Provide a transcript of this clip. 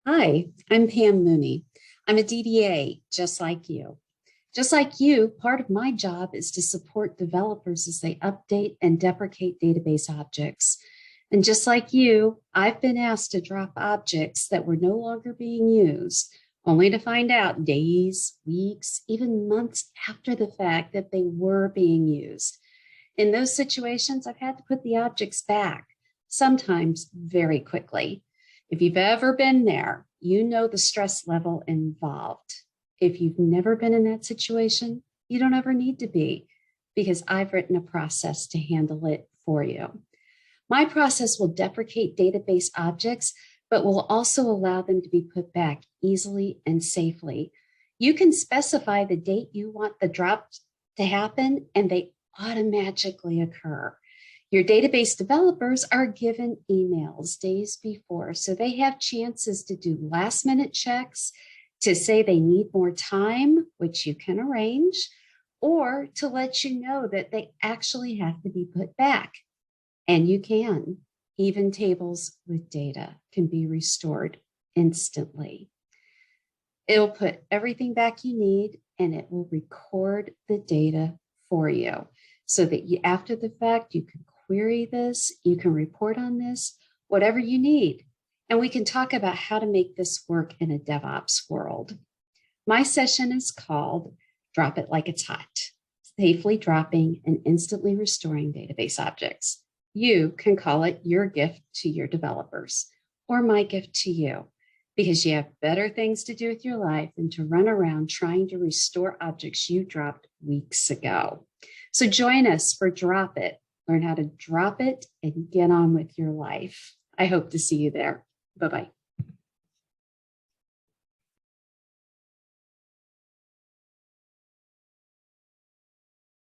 Hi, I'm Pam Mooney. I'm a DBA, just like you. Just like you, part of my job is to support developers as they update and deprecate database objects. And just like you, I've been asked to drop objects that were no longer being used, only to find out days, weeks, even months after the fact that they were being used. In those situations, I've had to put the objects back, sometimes very quickly. If you've ever been there, you know the stress level involved. If you've never been in that situation, you don't ever need to be, because I've written a process to handle it for you. My process will deprecate database objects, but will also allow them to be put back easily and safely. You can specify the date you want the drop to happen, and they automatically occur. Your database developers are given emails days before, so they have chances to do last minute checks, to say they need more time, which you can arrange, or to let you know that they actually have to be put back. And you can. Even tables with data can be restored instantly. It'll put everything back you need, and it will record the data for you so that you, after the fact, you can query this, you can report on this, whatever you need. And we can talk about how to make this work in a DevOps world. My session is called Drop It Like It's Hot, safely dropping and instantly restoring database objects. You can call it your gift to your developers, or my gift to you, because you have better things to do with your life than to run around trying to restore objects you dropped weeks ago. So join us for Drop It. Learn how to drop it and get on with your life. I hope to see you there. Bye-bye.